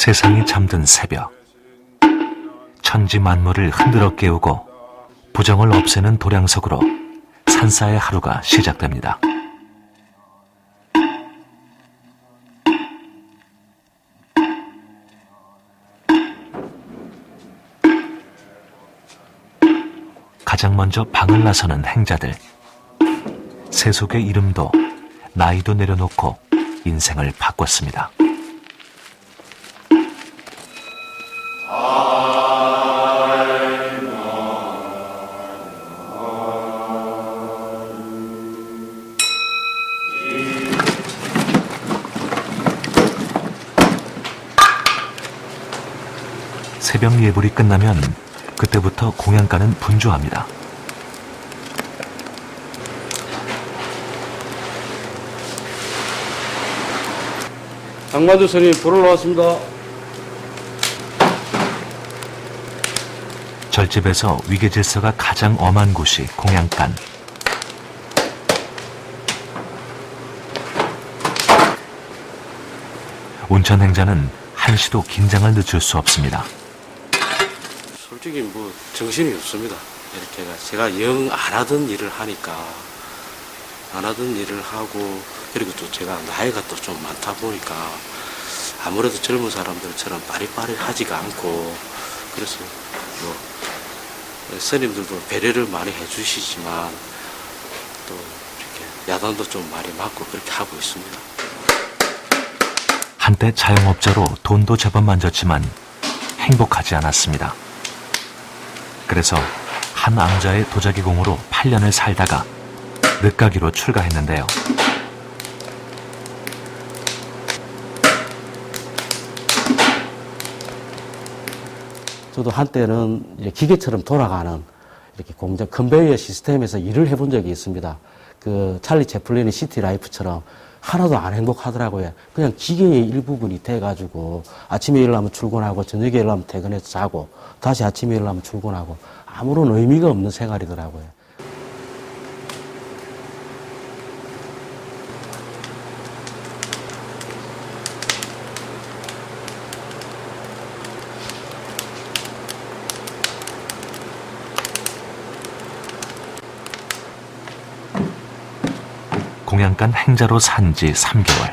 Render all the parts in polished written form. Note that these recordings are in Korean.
세상이 잠든 새벽, 천지 만물을 흔들어 깨우고 부정을 없애는 도량석으로 산사의 하루가 시작됩니다. 가장 먼저 방을 나서는 행자들. 세속의 이름도 나이도 내려놓고 인생을 바꿨습니다. 새벽 예불이 끝나면 그때부터 공양가는 분주합니다. 장만두 스님 불을 놓았습니다. 절집에서 위계질서가 가장 엄한 곳이 공양간. 온천 행자는 한시도 긴장을 늦출 수 없습니다. 솔직히 뭐 정신이 없습니다. 이렇게 제가 영 안 하던 일을 하니까 안 하던 일을 하고, 그리고 또 제가 나이가 또 좀 많다 보니까 아무래도 젊은 사람들처럼 빠릿빠릿하지가 않고, 그래서 뭐 스님들도 배려를 많이 해주시지만 또 이렇게 야단도 좀 많이 맞고 그렇게 하고 있습니다. 한때 자영업자로 돈도 제법 만졌지만 행복하지 않았습니다. 그래서 한 앙자의 도자기공으로 8년을 살다가 늦가기로 출가했는데요. 저도 한때는 이제 기계처럼 돌아가는 이렇게 공장 컨베이어 시스템에서 일을 해본 적이 있습니다. 그 찰리 채플린의 시티 라이프처럼 하나도 안 행복하더라고요. 그냥 기계의 일부분이 돼가지고 아침에 일어나면 출근하고 저녁에 일어나면 퇴근해서 자고 다시 아침에 일어나면 출근하고 아무런 의미가 없는 생활이더라고요. 공양간 행자로 산 지 3개월.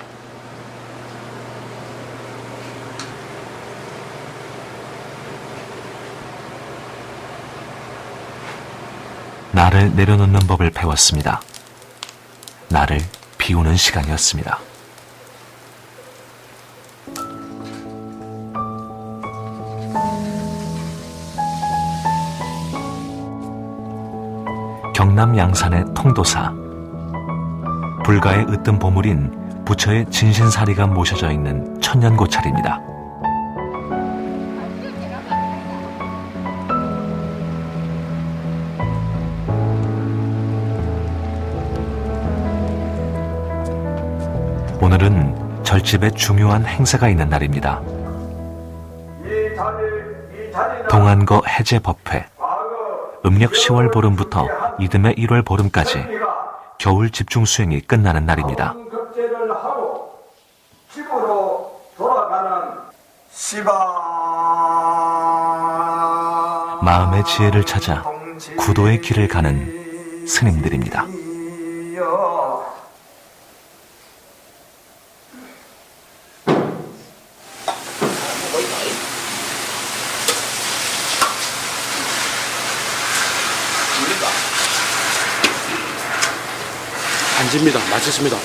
나를 내려놓는 법을 배웠습니다. 나를 비우는 시간이었습니다. 경남 양산의 통도사. 불가의 으뜸 보물인 부처의 진신사리가 모셔져 있는 천년고찰입니다. 오늘은 절집에 중요한 행사가 있는 날입니다. 동안거 해제 법회. 음력 10월 보름부터 이듬해 1월 보름까지 겨울 집중 수행이 끝나는 날입니다. 마음의 지혜를 찾아 구도의 길을 가는 스님들입니다. 안집니다. 맛있습니다.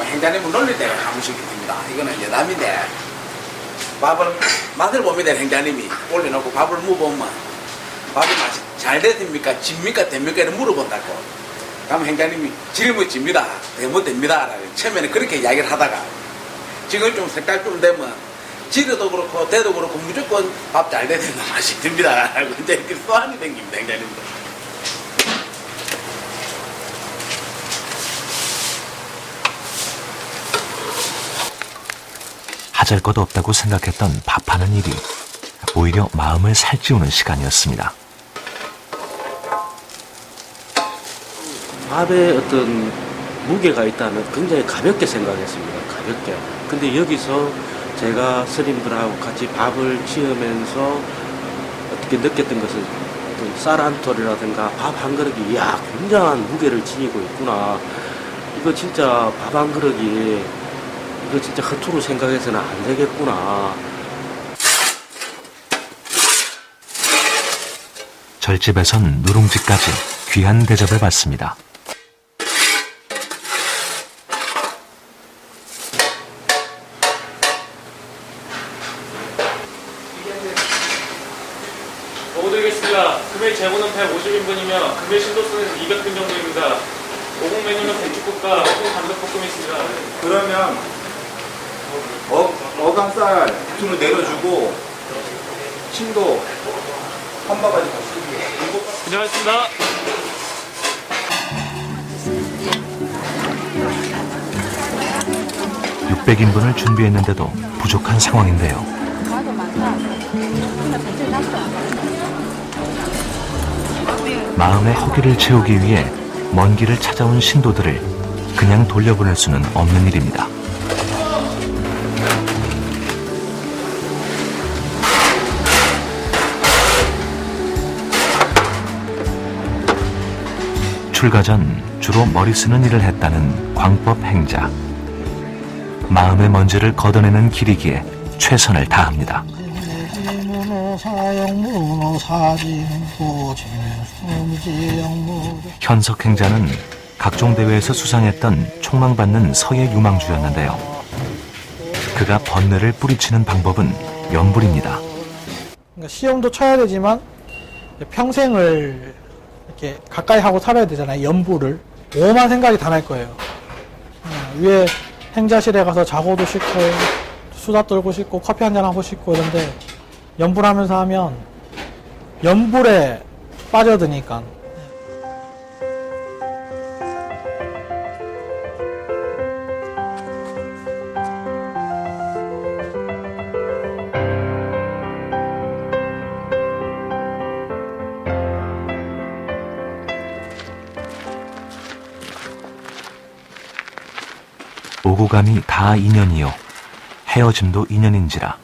행자님은 놀릴 때 한 번씩 됩니다. 이거는 이제 남인데 맛을 봅니다. 행자님이 올려놓고 밥을 먹어보면 밥이 맛이 잘 됐습니까? 집니까? 됩니까? 이렇게 물어본다고. 그러면 행자님이 지르면 집니다. 되면 됩니다. 처음에는 그렇게 이야기를 하다가 지금 좀 색깔 좀 되면 지르도 그렇고 대도 그렇고 무조건 밥 잘 되는 맛이 듭니다. 이제 이렇게 소환이 생깁니다. 행자님도. 하잘 것 없다고 생각했던 밥하는 일이 오히려 마음을 살찌우는 시간이었습니다. 밥에 어떤 무게가 있다면 굉장히 가볍게 생각했습니다. 가볍게. 근데 여기서 제가 스님들하고 같이 밥을 지으면서 어떻게 느꼈던 것은 쌀 한 톨이라든가 밥 한 그릇이 이야 굉장한 무게를 지니고 있구나. 이거 진짜 밥 한 그릇이 이거 진짜 허투루 생각해서는 안 되겠구나. 절집에선 누룽지까지 귀한 대접을 받습니다. 보고드리겠습니다. 금일 재고는 150인분이며 금일 신도수는 200분 정도입니다. 오공 메뉴는 백죽국과 오공 담백볶음이 있습니다. 그러면 어감쌀 두로 내려주고 신도 한 바가지 더 쓰고 안녕하십니까. (600인분을) 준비했는데도 부족한 상황인데요. 마음의 허기를 채우기 위해 먼 길을 찾아온 신도들을 그냥 돌려보낼 수는 없는 일입니다. 출가 전 주로 머리 쓰는 일을 했다는 광법 행자. 마음의 먼지를 걷어내는 길이기에 최선을 다합니다. 현석 행자는 각종 대회에서 수상했던 총망받는 서예 유망주였는데요. 그가 번뇌를 뿌리치는 방법은 연불입니다. 그러니까 시험도 쳐야 되지만 평생을 이렇게 가까이 하고 살아야 되잖아요. 연부를. 오만 생각이 다 날 거예요. 위에 행자실에 가서 자고도 싶고 수다 떨고 싶고 커피 한잔 하고 싶고 이런데 연불하면서 하면 연불에 빠져드니까. 오고감이 다 인연이요 헤어짐도 인연인지라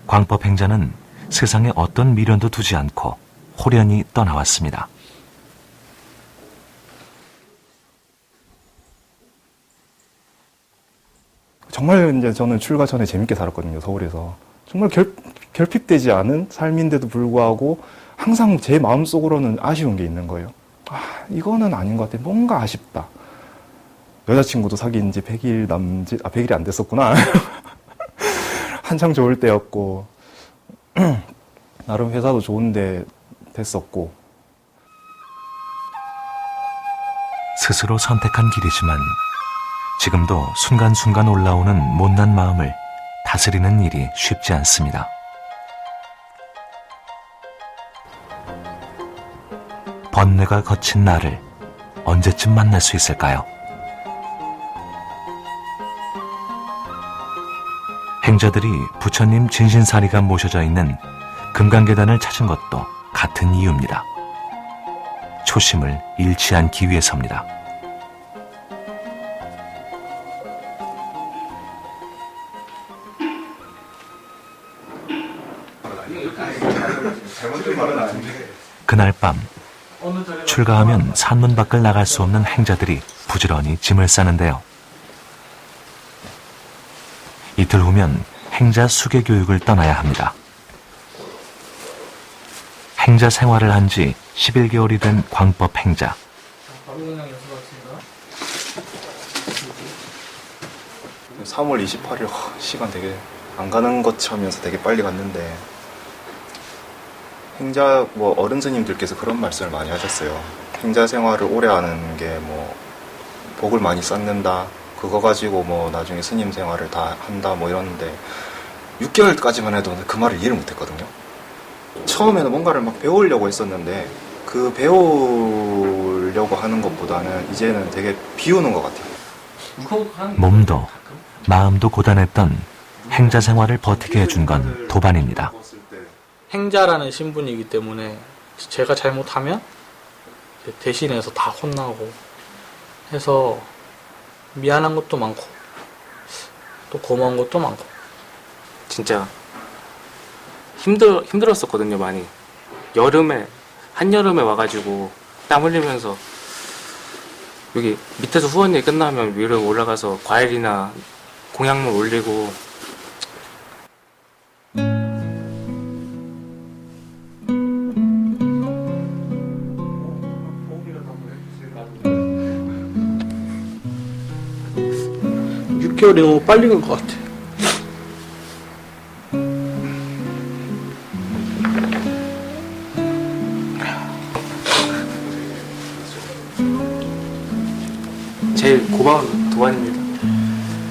광법 행자는 세상에 어떤 미련도 두지 않고 호련히 떠나왔습니다. 정말 이제 저는 출가 전에 재밌게 살았거든요. 서울에서 정말 결핍되지 않은 삶인데도 불구하고 항상 제 마음속으로는 아쉬운 게 있는 거예요. 이거는 아닌 것 같아. 뭔가 아쉽다. 여자친구도 사귄 지 100일이 안 됐었구나. 한창 좋을 때였고, 나름 회사도 좋은데 됐었고. 스스로 선택한 길이지만 지금도 순간순간 올라오는 못난 마음을 다스리는 일이 쉽지 않습니다. 번뇌가 거친 나를 언제쯤 만날 수 있을까요? 행자들이 부처님 진신사리가 모셔져 있는 금강계단을 찾은 것도 같은 이유입니다. 초심을 잃지 않기 위해서입니다. 그날 밤 출가하면 산문 밖을 나갈 수 없는 행자들이 부지런히 짐을 싸는데요. 이틀 후면 행자 수계 교육을 떠나야 합니다. 행자 생활을 한 지 11개월이 된 광법 행자. 3월 28일 시간 되게 안 가는 것처면서 되게 빨리 갔는데 행자 어른 스님들께서 그런 말씀을 많이 하셨어요. 행자 생활을 오래 하는 게 복을 많이 쌓는다. 그거 가지고 나중에 스님 생활을 다 한다 이러는데 6개월까지만 해도 그 말을 이해를 못했거든요. 처음에는 뭔가를 막 배우려고 했었는데 그 배우려고 하는 것보다는 이제는 되게 비우는 것 같아요. 몸도 마음도 고단했던 행자 생활을 버티게 해준 건 도반입니다. 행자라는 신분이기 때문에 제가 잘못하면 대신해서 다 혼나고 해서 미안한 것도 많고 또 고마운 것도 많고 진짜 힘들었었거든요, 많이. 한여름에 와가지고 땀 흘리면서 여기 밑에서 후원일 끝나면 위로 올라가서 과일이나 공약물 올리고. 개월이 너무 빨리 간 것 같아. 제일 고마운 도안입니다.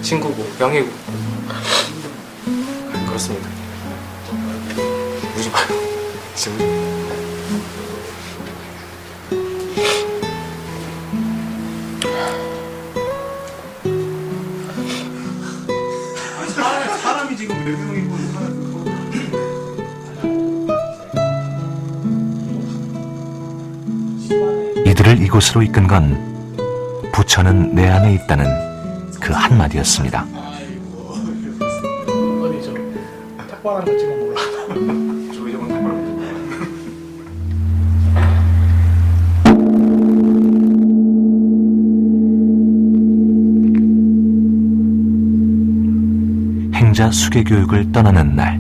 친구고 형이고. 그렇습니다. 울지 마요. 진짜. 사람이 지금 몇 명이고 이들을 이곳으로 이끈 건 부처는 내 안에 있다는 그 한마디였습니다. 어디 저 탁발한 거 지금 몰라. 저기 저건 탁발. 행자 수계 교육을 떠나는 날.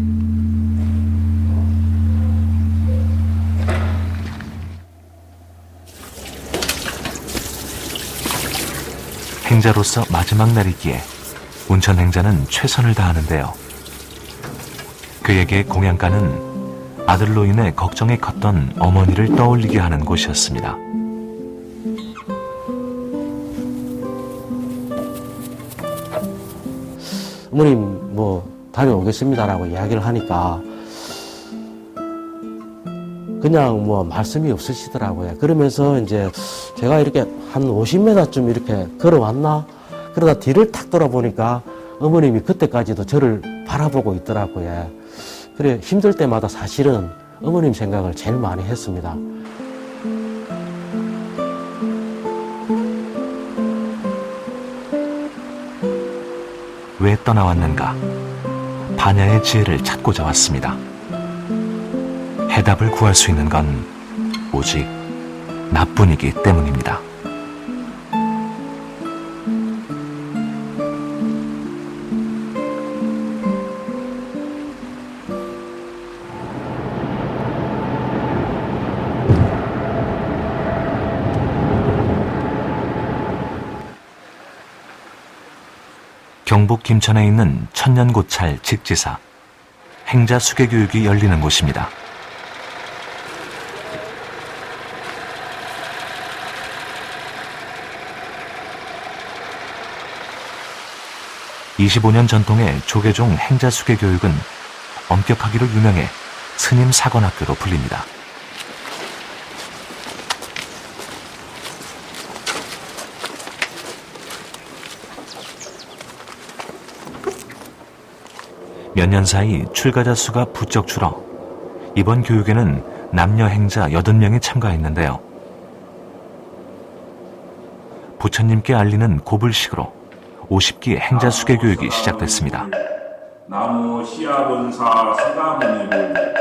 행자로서 마지막 날이기에 운천 행자는 최선을 다하는데요. 그에게 공양가는 아들로 인해 걱정이 컸던 어머니를 떠올리게 하는 곳이었습니다. 어머님 뭐 다녀오겠습니다라고 이야기를 하니까 그냥 뭐 말씀이 없으시더라고요. 그러면서 이제 제가 이렇게 한 50m쯤 이렇게 걸어왔나? 그러다 뒤를 탁 돌아보니까 어머님이 그때까지도 저를 바라보고 있더라고요. 그래 힘들 때마다 사실은 어머님 생각을 제일 많이 했습니다. 왜 떠나왔는가? 반야의 지혜를 찾고자 왔습니다. 해답을 구할 수 있는 건 오직 나뿐이기 때문입니다. 경북 김천에 있는 천년고찰 직지사 행자 수계 교육이 열리는 곳입니다. (25년) 전통의 조계종 행자 수계 교육은 엄격하기로 유명해 스님 사관학교로 불립니다. 몇 년 사이 출가자 수가 부쩍 줄어 이번 교육에는 남녀 행자 80명이 참가했는데요. 부처님께 알리는 고불식으로 50기 행자 수계 교육이 시작됐습니다. 나무 시아본사 서가모니를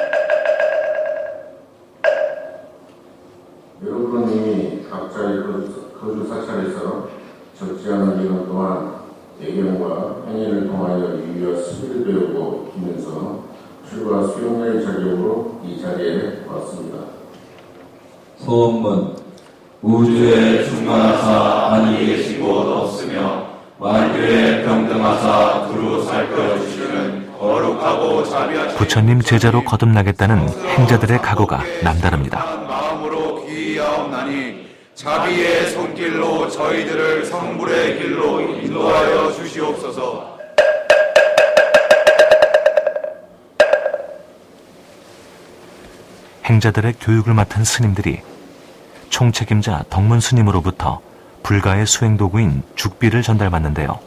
여러분이 각자의 거주 사찰에서 적지 않은 기간 동안 예경과 행위를 통하여 유의와 수비를 배우고 있으면서 출가 수용의 자격으로 이 자리에 왔습니다. 소원문 우주에 충만하사 아니 계신 곳 없으며 만유에 병등하사 두루 살펴주시는 거룩하고 자비하신 부처님 제자로 거듭나겠다는 행자들의 각오가 남다릅니다. 마음으로 귀하옵나니 자비의 손길로 저희들을 성불의 길로 인도하여 주시옵소서. 행자들의 교육을 맡은 스님들이 총책임자 덕문 스님으로부터 불가의 수행 도구인 죽비를 전달받는데요.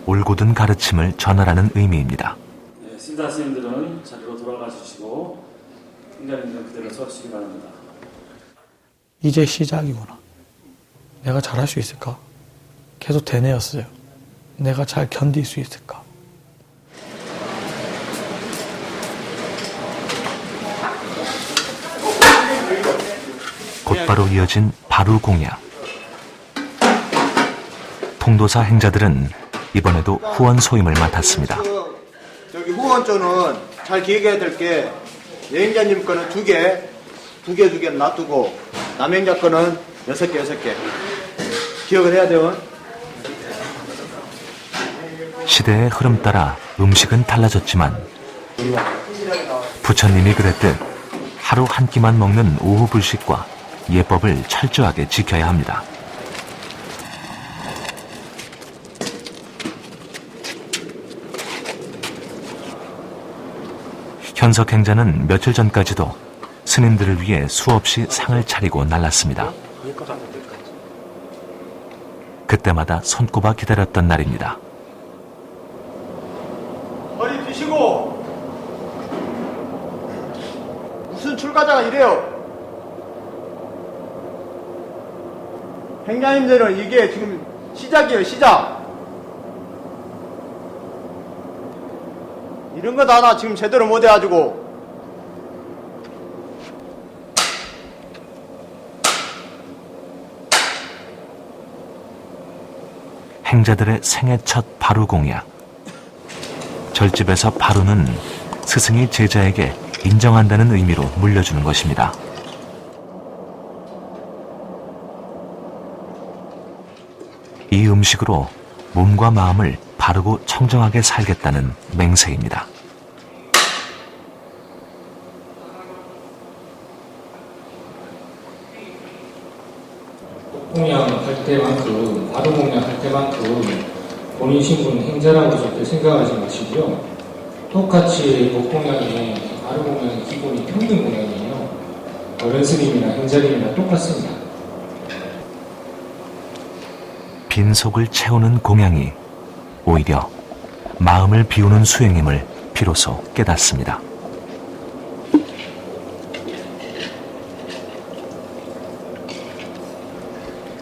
올곧은 가르침을 전하라는 의미입니다. 네, 신사 스님들은 자리로 돌아가 주시고 행자님들은 그대로 서주시기 바랍니다. 이제 시작이구나. 내가 잘할 수 있을까? 계속 되뇌었어요. 내가 잘 견딜 수 있을까? 곧바로 이어진 바루 공약. 통도사 행자들은 이번에도 후원 소임을 맡았습니다. 저기 후원조는 잘 기억해야 될 게 여행자님 거는 2개 놔두고 남행자 거는 6개 기억을 해야 돼요. 시대의 흐름 따라 음식은 달라졌지만 부처님이 그랬듯 하루 한 끼만 먹는 오후 불식과 예법을 철저하게 지켜야 합니다. 현석 행자는 며칠 전까지도 스님들을 위해 수없이 상을 차리고 날랐습니다. 그때마다 손꼽아 기다렸던 날입니다. 허리 펴시고 무슨 출가자가 이래요. 행자님들은 이게 지금 시작이에요. 시작. 이런 거 나 지금 제대로 못 해가지고. 행자들의 생애 첫 바루 공약. 절집에서 바루는 스승이 제자에게 인정한다는 의미로 물려주는 것입니다. 이 음식으로 몸과 마음을 바르고 청정하게 살겠다는 맹세입니다. 복공양할 때만큼, 바루 공양할 때만큼 본인 신분 행자라고 절대 생각하지 마시고요. 똑같이 복공양에 바루 공양의 기본이 평등 공양이에요. 어른 스님이나 행자님이나 똑같습니다. 빈속을 채우는 공양이 오히려 마음을 비우는 수행임을 비로소 깨닫습니다.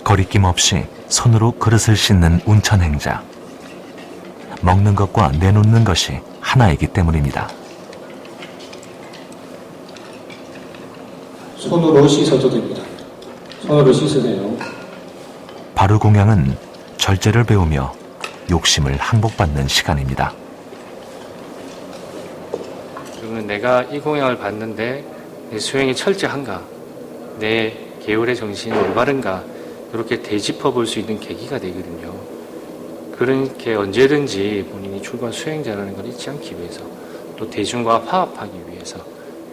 거리낌 없이 손으로 그릇을 씻는 운천행자. 먹는 것과 내놓는 것이 하나이기 때문입니다. 손으로 씻어도 됩니다. 손으로 씻으세요. 바루 공양은 절제를 배우며 욕심을 항복받는 시간입니다. 그러면 내가 이 공양을 받는데 내 수행이 철저한가, 내 계율의 정신이 올바른가, 이렇게 되짚어 볼 수 있는 계기가 되거든요. 그렇게 언제든지 본인이 출가 수행자라는 걸 잊지 않기 위해서, 또 대중과 화합하기 위해서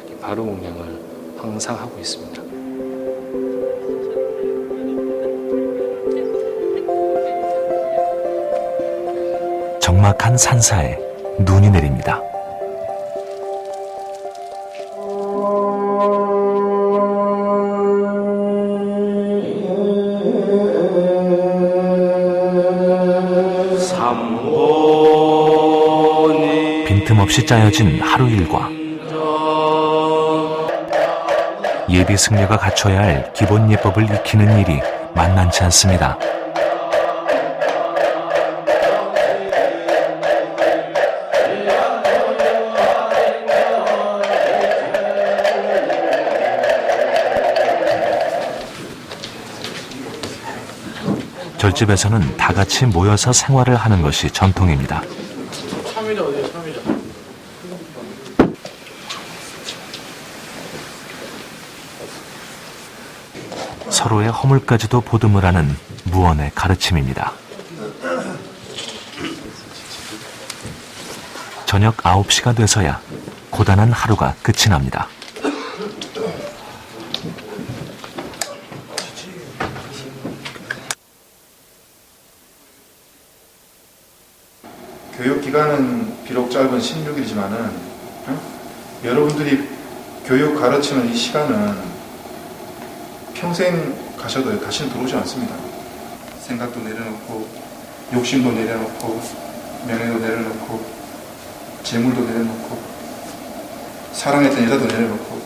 이렇게 바루 공양을 항상 하고 있습니다. 적막한 산사에 눈이 내립니다. 빈틈없이 짜여진 하루 일과 예비 승려가 갖춰야 할 기본 예법을 익히는 일이 만만치 않습니다. 절집에서는 다 같이 모여서 생활을 하는 것이 전통입니다. 참이자 어디야, 참이자? 서로의 허물까지도 보듬을 하는 무언의 가르침입니다. 저녁 9시가 돼서야 고단한 하루가 끝이 납니다. 교육 기간은 비록 짧은 16일이지만은 여러분들이 교육 가르치는 이 시간은 평생 가셔도 다시는 들어오지 않습니다. 생각도 내려놓고 욕심도 내려놓고 명예도 내려놓고 재물도 내려놓고 사랑했던 여자도 내려놓고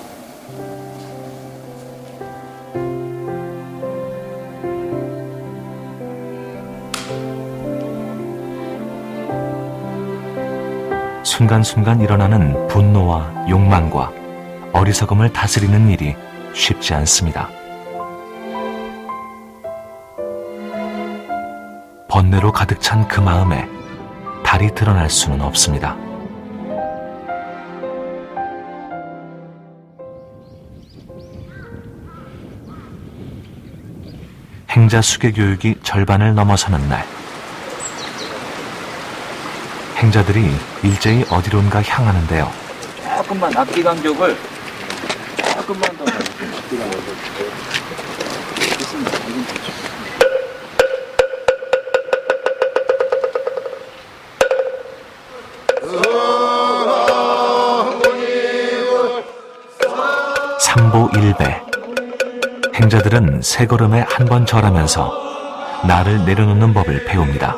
순간순간 일어나는 분노와 욕망과 어리석음을 다스리는 일이 쉽지 않습니다. 번뇌로 가득 찬 그 마음에 달이 드러날 수는 없습니다. 행자 수계 교육이 절반을 넘어서는 날, 행자들이 일제히 어디론가 향하는데요. 조금만 앞뒤 간격을 조금만 더 앞뒤 간격을 됐습니다. 삼보일배. 행자들은 세 걸음에 한 번 절하면서 나를 내려놓는 법을 배웁니다.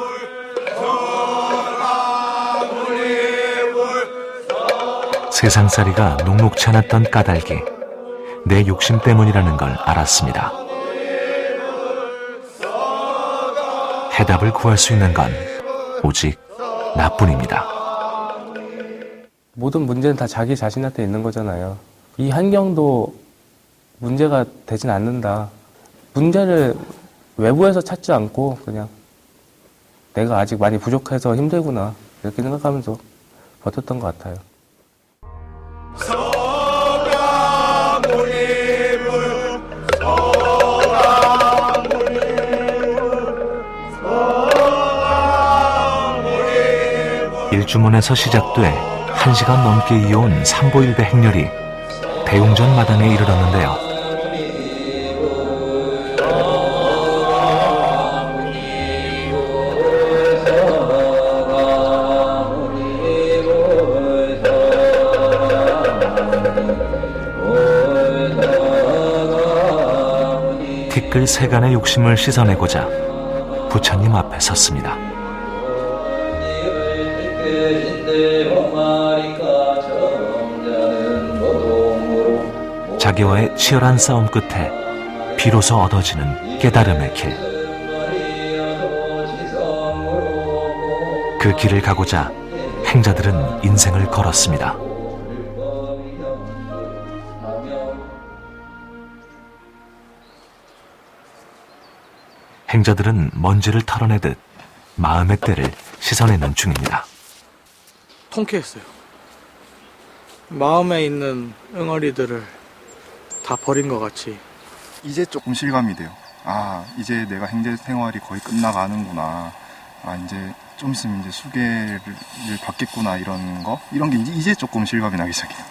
세상살이가 녹록치 않았던 까닭이 내 욕심 때문이라는 걸 알았습니다. 해답을 구할 수 있는 건 오직 나뿐입니다. 모든 문제는 다 자기 자신한테 있는 거잖아요. 이 환경도 문제가 되진 않는다. 문제를 외부에서 찾지 않고 그냥 내가 아직 많이 부족해서 힘들구나 이렇게 생각하면서 버텼던 것 같아요. 일주문에서 시작돼 1시간 넘게 이어온 삼보일배 행렬이 대웅전 마당에 이르렀는데요. 티끌 세간의 욕심을 씻어내고자 부처님 앞에 섰습니다. 자기와의 치열한 싸움 끝에 비로소 얻어지는 깨달음의 길. 그 길을 가고자 행자들은 인생을 걸었습니다. 행자들은 먼지를 털어내듯 마음의 때를 씻어내는 중입니다. 통쾌했어요. 마음에 있는 응어리들을 다 버린 것 같이. 이제 조금 실감이 돼요. 아, 이제 내가 행제 생활이 거의 끝나가는구나. 아, 이제 좀 있으면 이제 수계를 받겠구나, 이런 게 이제 조금 실감이 나기 시작해요.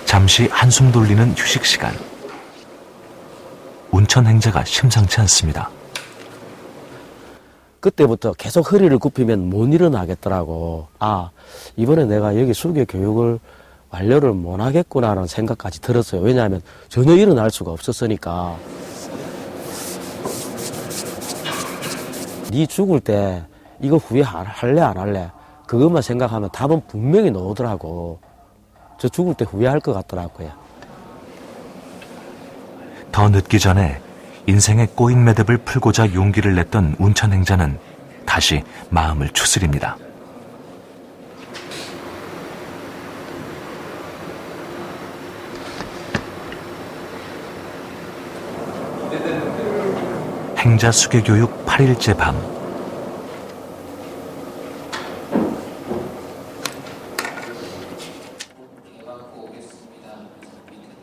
잠시 한숨 돌리는 휴식 시간. 운천 행자가 심상치 않습니다. 그때부터 계속 허리를 굽히면 못 일어나겠더라고. 아, 이번에 내가 여기 수교 교육을 완료를 못 하겠구나라는 생각까지 들었어요. 왜냐하면 전혀 일어날 수가 없었으니까. 네 죽을 때 이거 후회할래 안 할래? 그것만 생각하면 답은 분명히 나오더라고. 저 죽을 때 후회할 것 같더라고요. 더 늦기 전에 인생의 꼬인 매듭을 풀고자 용기를 냈던 운천 행자는 다시 마음을 추스립니다. 행자 수계 교육 8일째 밤.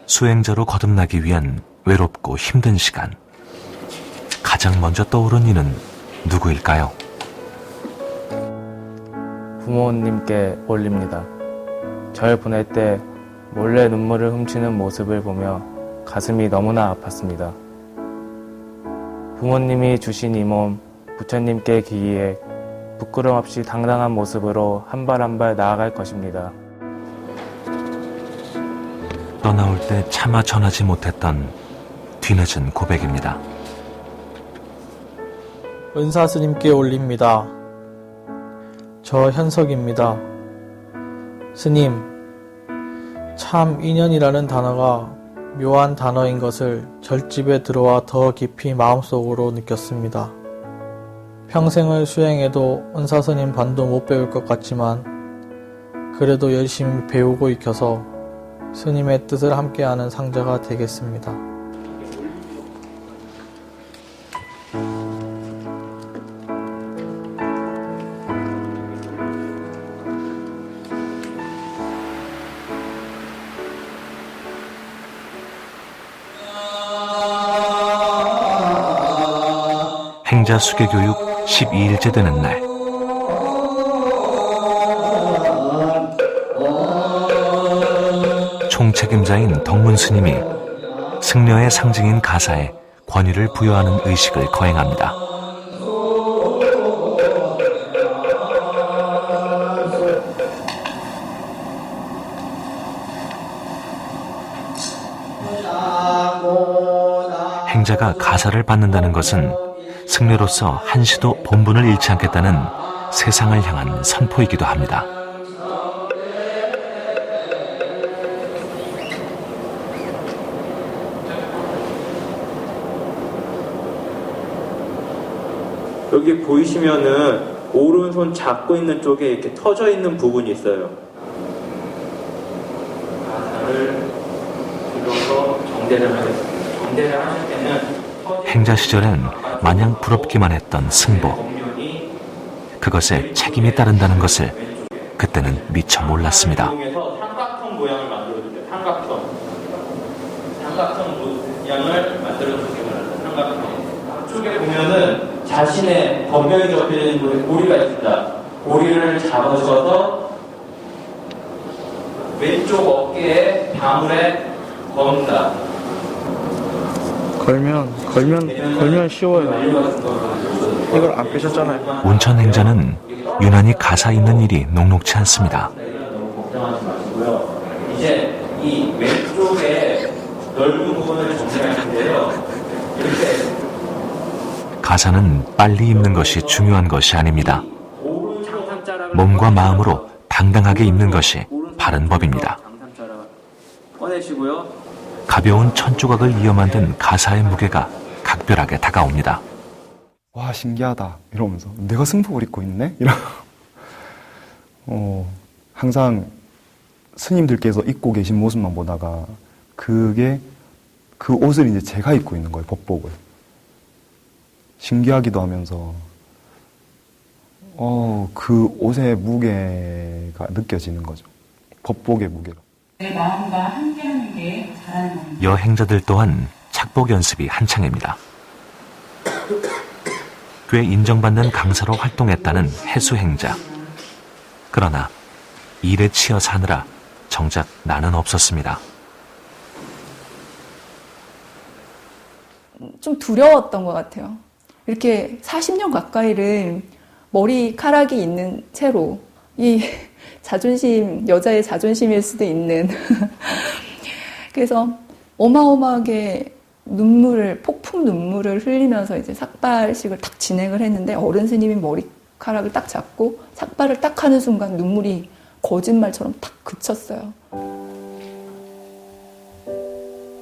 수행자로 거듭나기 위한 외롭고 힘든 시간. 가장 먼저 떠오른 이는 누구일까요? 부모님께 올립니다. 절 보낼 때 몰래 눈물을 훔치는 모습을 보며 가슴이 너무나 아팠습니다. 부모님이 주신 이 몸 부처님께 기이해 부끄럼 없이 당당한 모습으로 한 발 한 발 나아갈 것입니다. 떠나올 때 차마 전하지 못했던 뒤늦은 고백입니다. 은사 스님께 올립니다. 저 현석입니다. 스님, 참 인연이라는 단어가 묘한 단어인 것을 절집에 들어와 더 깊이 마음속으로 느꼈습니다. 평생을 수행해도 은사 스님 반도 못 배울 것 같지만 그래도 열심히 배우고 익혀서 스님의 뜻을 함께하는 상자가 되겠습니다. 행자 수계 교육 12일째 되는 날, 총책임자인 덕문 스님이 승려의 상징인 가사에 권위를 부여하는 의식을 거행합니다. 행자가 가사를 받는다는 것은 승려로서 한시도 본분을 잃지 않겠다는 세상을 향한 선포이기도 합니다. 여기 보이시면은 오른손 잡고 있는 쪽에 이렇게 터져 있는 부분이 있어요. 가사를 들어서 정대를 하겠습니다. 정대를 하실 때는 행자 시절엔 마냥 부럽기만 했던 승보. 그것에 책임이 따른다는 것을 그때는 미처 몰랐습니다. 삼각형 모양을 만들어주죠. 삼각형 모양을 만들어주게 말합니다. 삼각형. 쪽에 보면은 자신의 덤벨이 접혀져 있는 고리가 있습니다. 고리를 잡으셔서 왼쪽 어깨에 방울에 건다. 걸면 쉬워요. 이걸 안 빼셨잖아요. 온천 행자는 유난히 가사 있는 일이 녹록치 않습니다. 걱정하지 마시고요. 이제 이 왼쪽에 넓은 부분을 정리하시는데요. 이렇게 가사는 빨리 입는 것이 중요한 것이 아닙니다. 몸과 마음으로 당당하게 입는 것이 바른 법입니다. 꺼내시고요. 가벼운 천조각을 이어 만든 가사의 무게가 각별하게 다가옵니다. 와, 신기하다 이러면서 내가 승복을 입고 있네? 항상 스님들께서 입고 계신 모습만 보다가 그게 그 옷을 이제 제가 입고 있는 거예요. 법복을. 신기하기도 하면서 그 옷의 무게가 느껴지는 거죠. 법복의 무게가. 내 마음과 함께하는 게 잘하는 겁니다. 여행자들 또한 착복 연습이 한창입니다. 꽤 인정받는 강사로 활동했다는 해수행자. 그러나 일에 치여 사느라 정작 나는 없었습니다. 좀 두려웠던 것 같아요. 이렇게 40년 가까이를 머리카락이 있는 채로 이 자존심, 여자의 자존심일 수도 있는 그래서 어마어마하게 폭풍 눈물을 흘리면서 이제 삭발식을 딱 진행을 했는데 어른 스님이 머리카락을 딱 잡고 삭발을 딱 하는 순간 눈물이 거짓말처럼 딱 그쳤어요.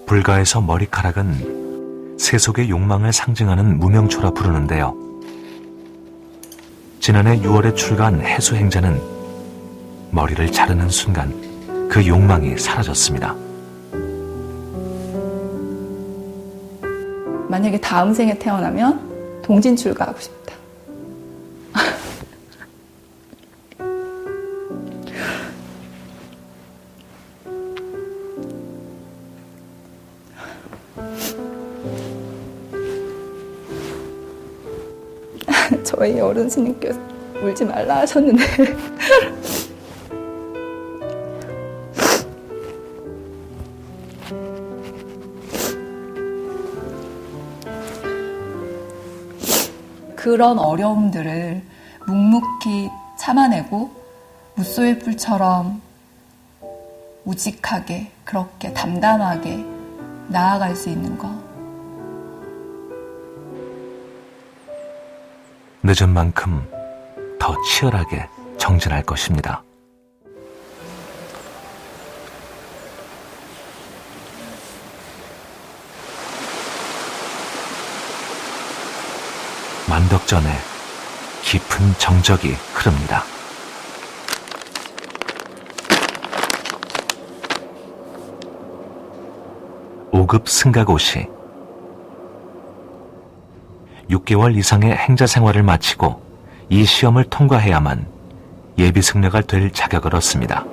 불가에서 머리카락은 세속의 욕망을 상징하는 무명초라 부르는데요. 지난해 6월에 출가한 해수행자는 머리를 자르는 순간 그 욕망이 사라졌습니다. 만약에 다음 생에 태어나면 동진 출가하고 싶다. 저희 어른 스님께서 울지 말라 하셨는데 그런 어려움들을 묵묵히 참아내고 무소의 뿔처럼 우직하게 그렇게 담담하게 나아갈 수 있는 거. 늦은 만큼 더 치열하게 정진할 것입니다. 만덕전에 깊은 정적이 흐릅니다. (5급) 승가고시 6개월 이상의 행자 생활을 마치고 이 시험을 통과해야만 예비 승려가 될 자격을 얻습니다.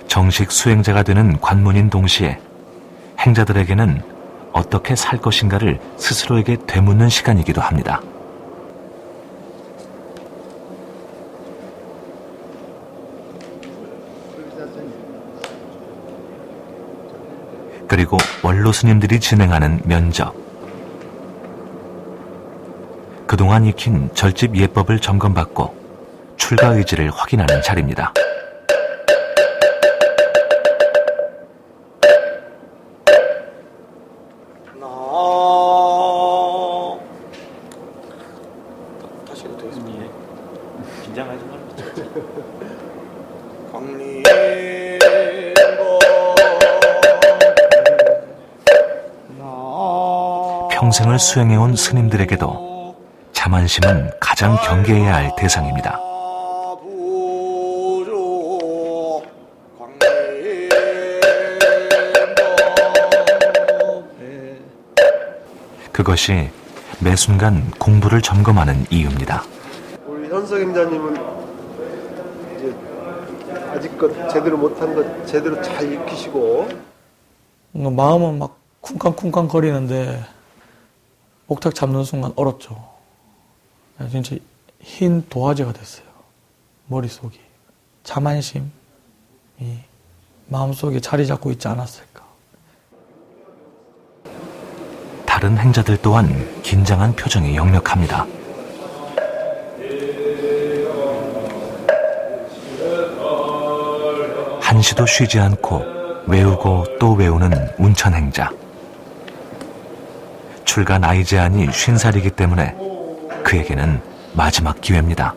정식 수행자가 되는 관문인 동시에 행자들에게는 어떻게 살 것인가를 스스로에게 되묻는 시간이기도 합니다. 그리고 원로 스님들이 진행하는 면접. 그동안 익힌 절집 예법을 점검받고 출가 의지를 확인하는 자리입니다. 다시 해도 되겠습니다. 긴장하지 말고. 평생을 수행해온 스님들에게도 자만심은 가장 경계해야 할 대상입니다. 그것이 매 순간 공부를 점검하는 이유입니다. 우리 현석 행자님은 이제 아직껏 제대로 못한 것 제대로 잘 익히시고 마음은 막 쿵쾅쿵쾅 거리는데 목탁 잡는 순간 얼었죠. 진짜 흰 도화지가 됐어요. 머릿속이. 자만심이 마음속에 자리 잡고 있지 않았을까. 다른 행자들 또한 긴장한 표정이 역력합니다. 한시도 쉬지 않고 외우고 또 외우는 운천 행자. 출가 나이 제한이 50살이기 때문에 그에게는 마지막 기회입니다.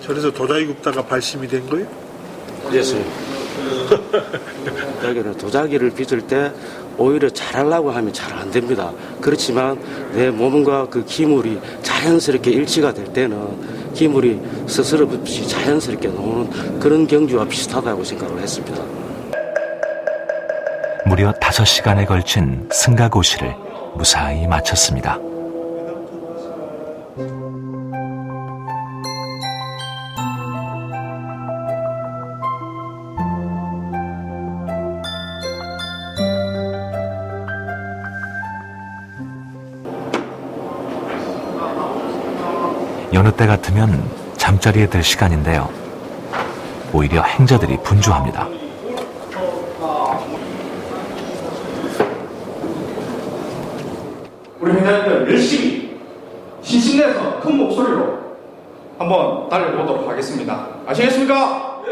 저래서 도자기 굽다가 발심이 된 거예요? 그랬습니다. 도자기를 빚을 때 오히려 잘하려고 하면 잘 안 됩니다. 그렇지만 내 몸과 그 기물이 자연스럽게 일치가 될 때는 기물이 스스로 없이 자연스럽게 나오는 그런 경주와 비슷하다고 생각을 했습니다. 무려 5시간에 걸친 승가고시를 무사히 마쳤습니다. 여느 때 같으면 잠자리에 들 시간인데요. 오히려 행자들이 분주합니다. 우리 행자님들 열심히 신신내서 큰 목소리로 한번 달려보도록 하겠습니다. 아시겠습니까?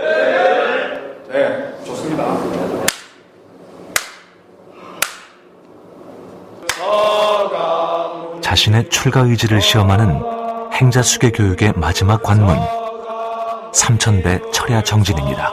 네, 좋습니다. 자신의 출가 의지를 시험하는 행자 수계 교육의 마지막 관문, 삼천배 철야 정진입니다.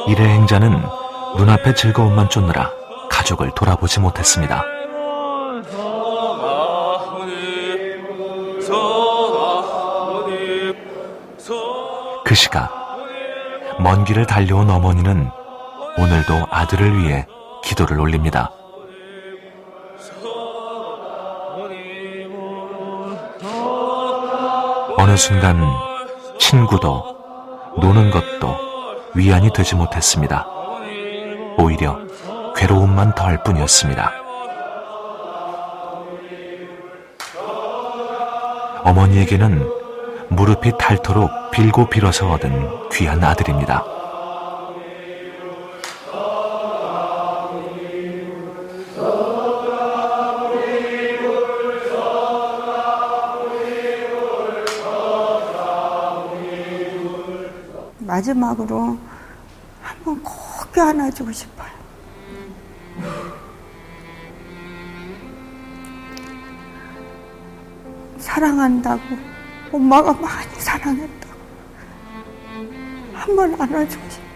일회 행자는 눈앞의 즐거움만 쫓느라 가족을 돌아보지 못했습니다. 그 시각, 먼 길을 달려온 어머니는 오늘도 아들을 위해 기도를 올립니다. 어느 순간 친구도 노는 것도 위안이 되지 못했습니다. 오히려 괴로움만 더할 뿐이었습니다. 어머니에게는 무릎이 닳도록 빌고 빌어서 얻은 귀한 아들입니다. 마지막으로 한번 꼭 껴안아주고 싶어요. 사랑한다고, 엄마가 많이 사랑했다고 한번 안아주고 싶어요.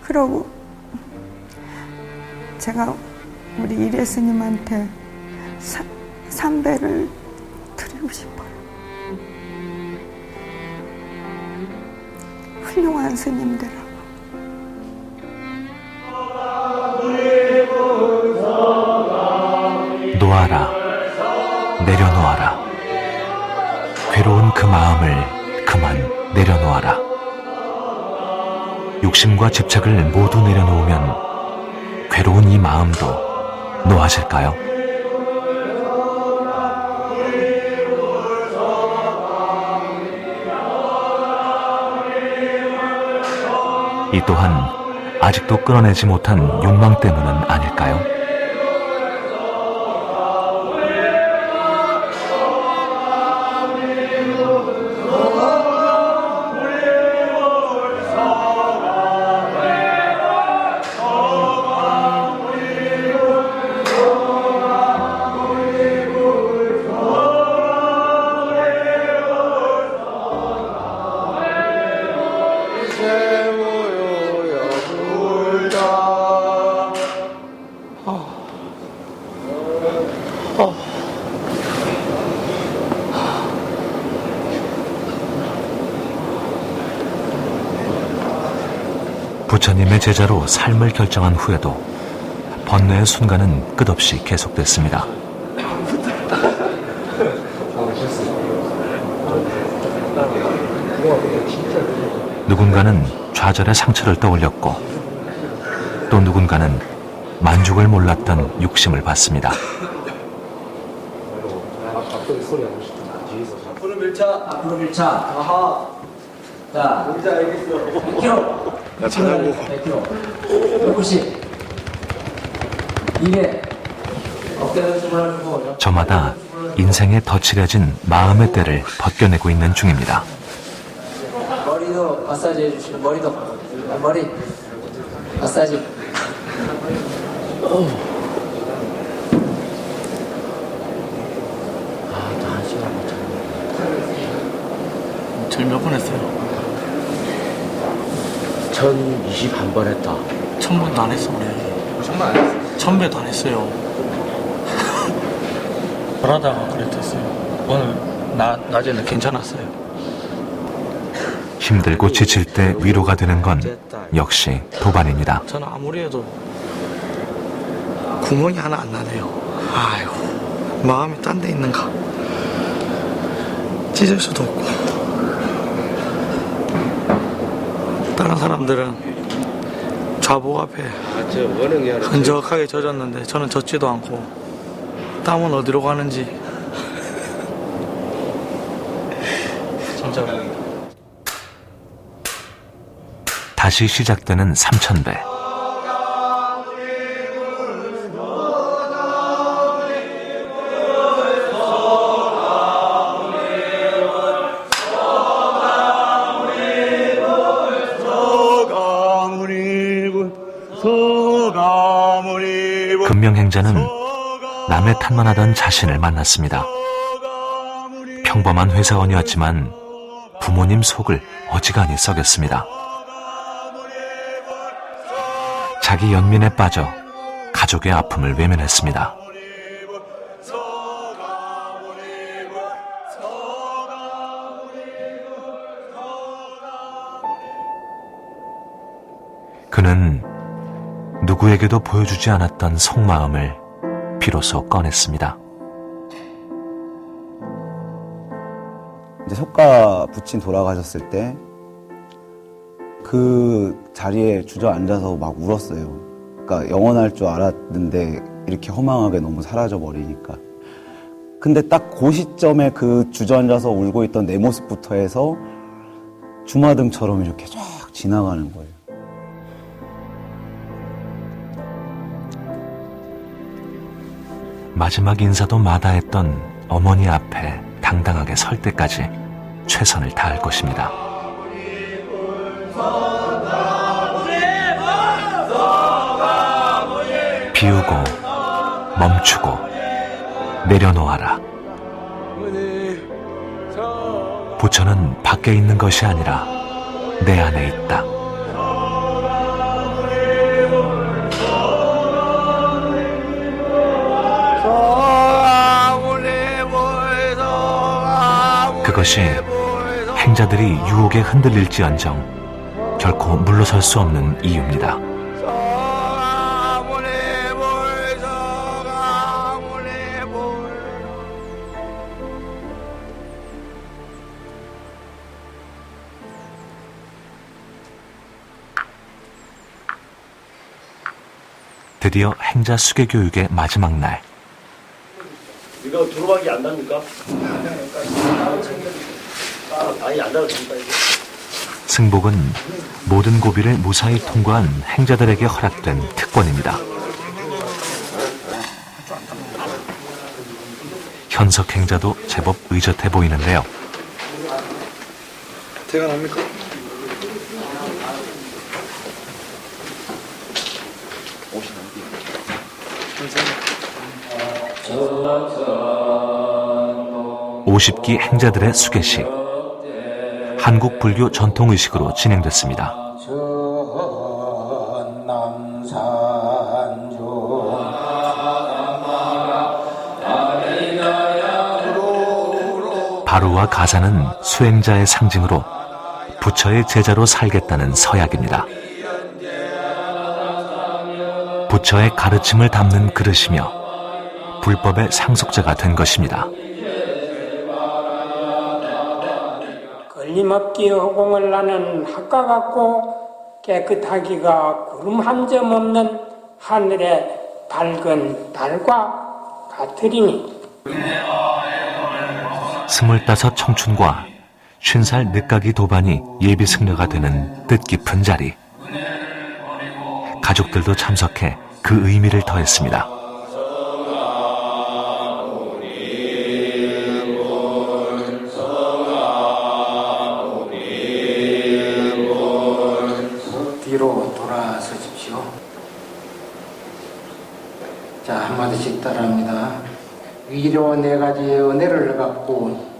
그러고 제가 우리 이래 스님한테 삼배를 드리고 싶어요. 훌륭한 스님들하고. 놓아라, 내려놓아라. 괴로운 그 마음을 그만 내려놓아라. 욕심과 집착을 모두 내려놓으면 괴로운 이 마음도 놓아질까요? 이 또한 아직도 끊어내지 못한 욕망 때문은 아닐까요? 부처님의 제자로 삶을 결정한 후에도 번뇌의 순간은 끝없이 계속됐습니다. 누군가는 좌절의 상처를 떠올렸고 또 누군가는 만족을 몰랐던 욕심을 봤습니다. 앞으로 밀차, 앞으로 밀차. 아하. 자, 밀차 알겠어. 100km. 나 찾아보고. 100km. 190. 200. 어깨를 주물러주고. 저마다 인생에 덧칠해진 마음의 때를 벗겨내고 있는 중입니다. 머리도 마사지 해주시고, 머리도. 머리. 마사지. 제일 몇 번 했어요? 1021번 했다. 1000번도 안 했어, 우리. 1000배도 안 했어요. 그러다가 그랬었어요. 오늘 낮에는 괜찮았어요. 힘들고 지칠 때 위로가 되는 건 역시 도반입니다. 저는 아무리 해도 구멍이 하나 안 나네요. 아이고, 마음이 딴 데 있는가. 찢을 수도 없고. 다른 사람들은 좌복 앞에 흔적하게 젖었는데 저는 젖지도 않고 땀은 어디로 가는지 진짜. 다시 시작되는 3000배. 금명행자는 남의 탓만하던 자신을 만났습니다. 평범한 회사원이었지만 부모님 속을 어지간히 썩였습니다. 자기 연민에 빠져 가족의 아픔을 외면했습니다. 그는 누구에게도 보여주지 않았던 속마음을 비로소 꺼냈습니다. 이제 이제 효과 부친 돌아가셨을 때 그 자리에 주저앉아서 막 울었어요. 그러니까 영원할 줄 알았는데 이렇게 허망하게 너무 사라져 버리니까. 근데 딱 그 시점에 그 주저앉아서 울고 있던 내 모습부터 해서 주마등처럼 이렇게 쫙 지나가는 거예요. 마지막 인사도 마다했던 어머니 앞에 당당하게 설 때까지 최선을 다할 것입니다. 비우고 멈추고 내려놓아라. 부처는 밖에 있는 것이 아니라 내 안에 있다. 그것이 행자들이 유혹에 흔들릴지언정 결코 물러설 수 없는 이유입니다. 드디어 행자 수계 교육의 마지막 날. 이거 두루마기 안 납니까? 아니 안 나도 됩니다. 승복은 모든 고비를 무사히 통과한 행자들에게 허락된 특권입니다. 현석 행자도 제법 의젓해 보이는데요. 퇴근합니까? 오 50기 행자들의 수계식, 한국 불교 전통 의식으로 진행됐습니다. 바루와 가사는 수행자의 상징으로 부처의 제자로 살겠다는 서약입니다. 부처의 가르침을 담는 그릇이며 불법의 상속자가 된 것입니다. 걸림없기 허공을 나는 학과 같고 깨끗하기가 구름 한 점 없는 하늘의 밝은 달과 같으리니 25 청춘과 50살 늦가기 도반이 예비 승려가 되는 뜻깊은 자리. 가족들도 참석해 그 의미를 더했습니다. 뒤로 돌아서십시오. 자, 한마디씩 따라합니다. 위로 네 가지의 은혜를 갖고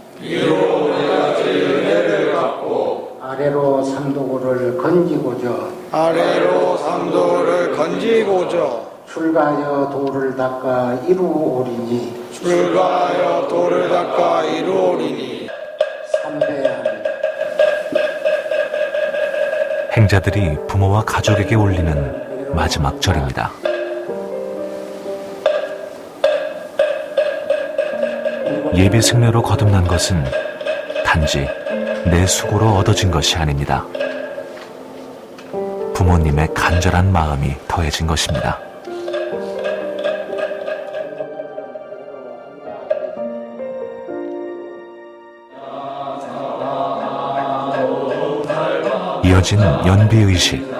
아래로 삼도구를 건지고자 출가하여 도를 닦아 이루오리니 삼배합니다. 행자들이 부모와 가족에게 올리는 마지막 절입니다. 예비 승려로 거듭난 것은 단지 내 수고로 얻어진 것이 아닙니다. 부모님의 간절한 마음이 더해진 것입니다. 이어진 연비의식.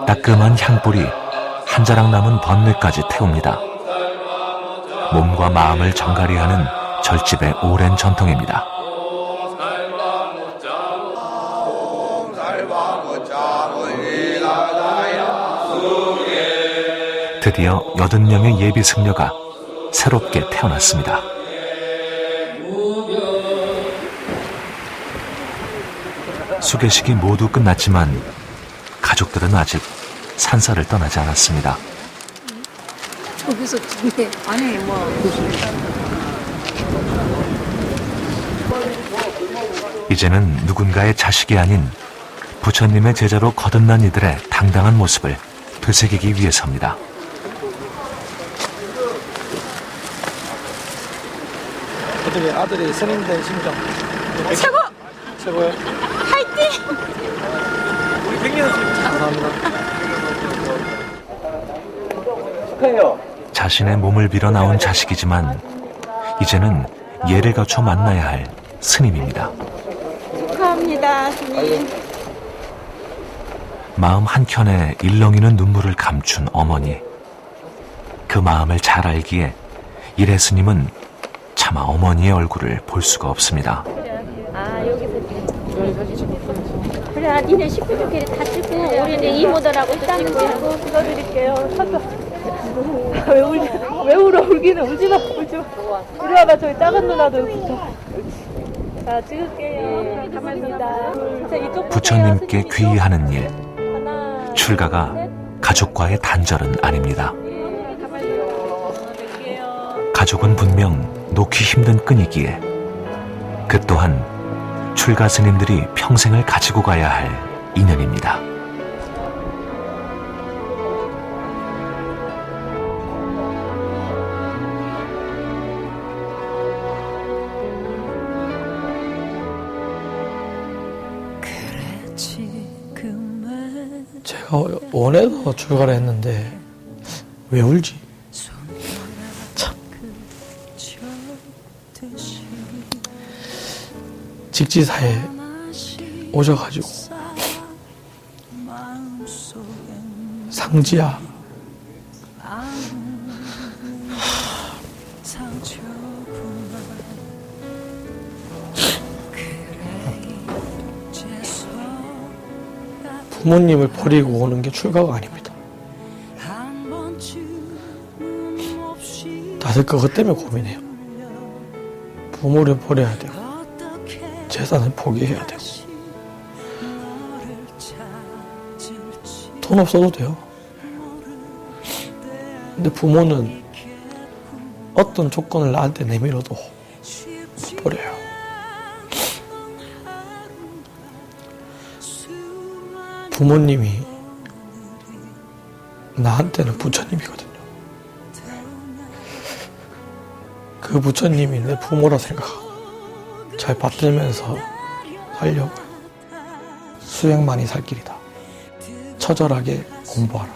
따끔한 향불이 한 자락 남은 번뇌까지 태웁니다. 몸과 마음을 정갈이하는 절집의 오랜 전통입니다. 드디어 80명의 예비 승려가 새롭게 태어났습니다. 수계식이 모두 끝났지만 가족들은 아직 산사를 떠나지 않았습니다. 여기서 뒤에 아니 뭐 이제는 누군가의 자식이 아닌 부처님의 제자로 거듭난 이들의 당당한 모습을 되새기기 위해서입니다. 아들이 스님 된 심정 최고! 최고요. 화이팅! 우리 백년 선생님 감사합니다. 축하해요. 자신의 몸을 빌어 나온 자식이지만 이제는 예를 갖춰 만나야 할 스님입니다. 축하합니다, 스님. 마음 한켠에 일렁이는 눈물을 감춘 어머니. 그 마음을 잘 알기에 이래 스님은 차마 어머니의 얼굴을 볼 수가 없습니다. 아, 여기서 그래, 니네 식구들끼리 다 찍고 우리는 이모들하고 땀을 찍고 찍어드릴게요. 왜 울어? 울기는 울지 마. 이리 와봐, 저기 작은 누나도 자, 찍을게요. 감사합니다. 부처님께 귀의하는 일. 출가가 가족과의 단절은 아닙니다. 가족은 분명 놓기 힘든 끈이기에 그 또한 출가 스님들이 평생을 가지고 가야 할 인연입니다. 제가 원해서 출가를 했는데 왜 울지? 참. 직지사에 오셔가지고 상지야 부모님을 버리고 오는 게 출가가 아닙니다. 다들 그것 때문에 고민해요. 부모를 버려야 되고 재산을 포기해야 되고 돈 없어도 돼요. 근데 부모는 어떤 조건을 나한테 내밀어도 못 버려요. 부모님이 나한테는 부처님이거든요. 그 부처님이 내 부모라 생각하고 잘 받들면서 살려고요. 수행만이 살 길이다. 처절하게 공부하라.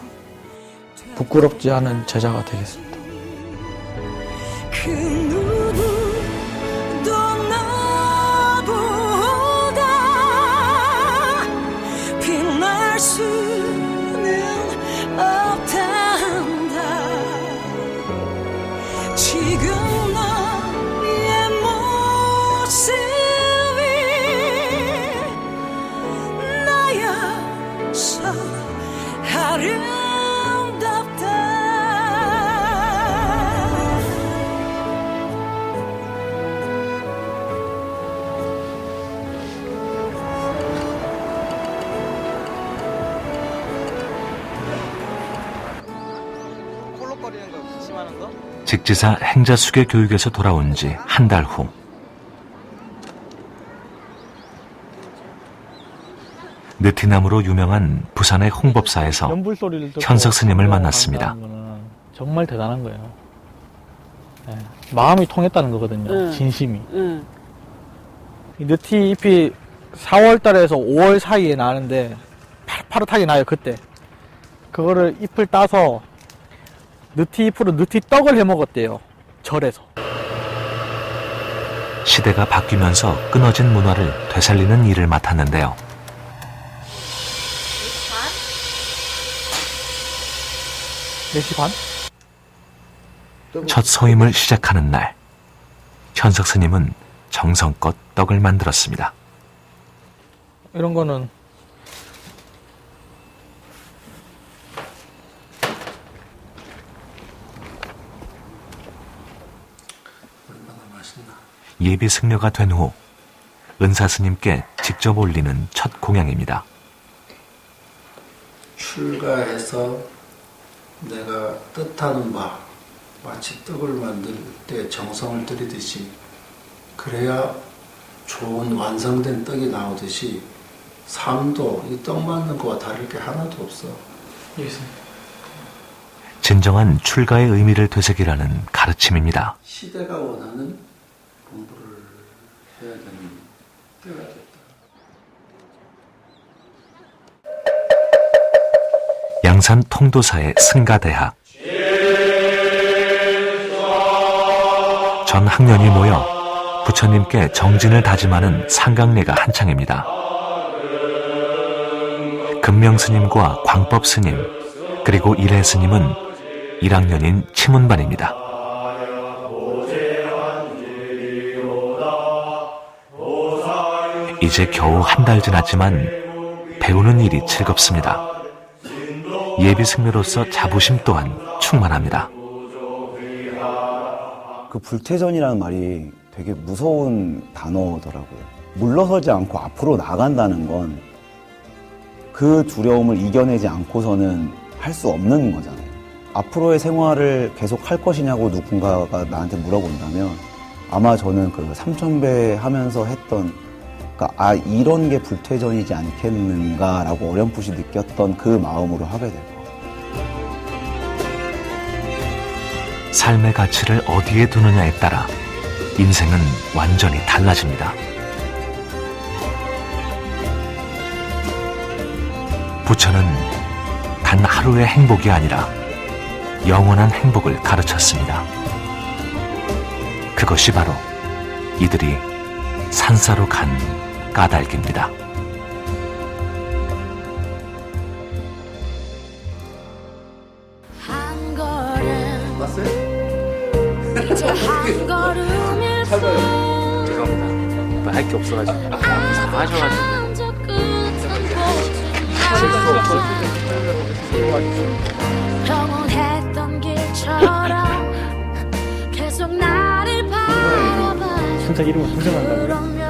부끄럽지 않은 제자가 되겠습니다. 그 누구도 나보다 빛날 수는 없단다. 지금 너의 모습이 나여서 아름답다. 직지사 행자수계 교육에서 돌아온 지 한 달 후 느티나무로 유명한 부산의 홍법사에서 연불 소리를 듣고 현석 스님을 만났습니다. 정말 대단한 거예요. 네. 마음이 통했다는 거거든요. 진심이. 이 느티 잎이 4월 달에서 5월 사이에 나는데 파릇파릇하게 나요. 그때 그거를 잎을 따서 느티 잎으로 느티 떡을 해 먹었대요. 절에서. 시대가 바뀌면서 끊어진 문화를 되살리는 일을 맡았는데요. 몇 시 반? 첫 소임을 시작하는 날, 현석 스님은 정성껏 떡을 만들었습니다. 이런 거는 예비 승려가 된 후 은사 스님께 직접 올리는 첫 공양입니다. 출가해서 내가 뜻하는 바 마치 떡을 만들 때 정성을 들이듯이 그래야 좋은 완성된 떡이 나오듯이 삶도 이 떡 만든 거와 다를 게 하나도 없어. 진정한 출가의 의미를 되새기라는 가르침입니다. 시대가 원하는 공부를 해야 되는 양산 통도사의 승가대학. 전 학년이 모여 부처님께 정진을 다짐하는 상강례가 한창입니다. 금명스님과 광법스님 그리고 일해스님은 1학년인 치문반입니다. 이제 겨우 한 달 지났지만 배우는 일이 즐겁습니다. 예비승려로서 자부심 또한 충만합니다. 그 불태전이라는 말이 되게 무서운 단어더라고요. 물러서지 않고 앞으로 나간다는 건 그 두려움을 이겨내지 않고서는 할 수 없는 거잖아요. 앞으로의 생활을 계속 할 것이냐고 누군가가 나한테 물어본다면 아마 저는 그 삼천배 하면서 했던 그러니까 이런 게 불태전이지 않겠는가라고 어렴풋이 느꼈던 그 마음으로 하게 될 거예요. 삶의 가치를 어디에 두느냐에 따라 인생은 완전히 달라집니다. 부처는 단 하루의 행복이 아니라 영원한 행복을 가르쳤습니다. 그것이 바로 이들이 산사로 간 까닭입니다. 한 걸음 이제 한 걸음일 뿐 죄송합니다. 할 게 없어가지고 다 하셔가지고 평온했던 길처럼 계속 나를 바라봐 순자 이름을 분석한다고요?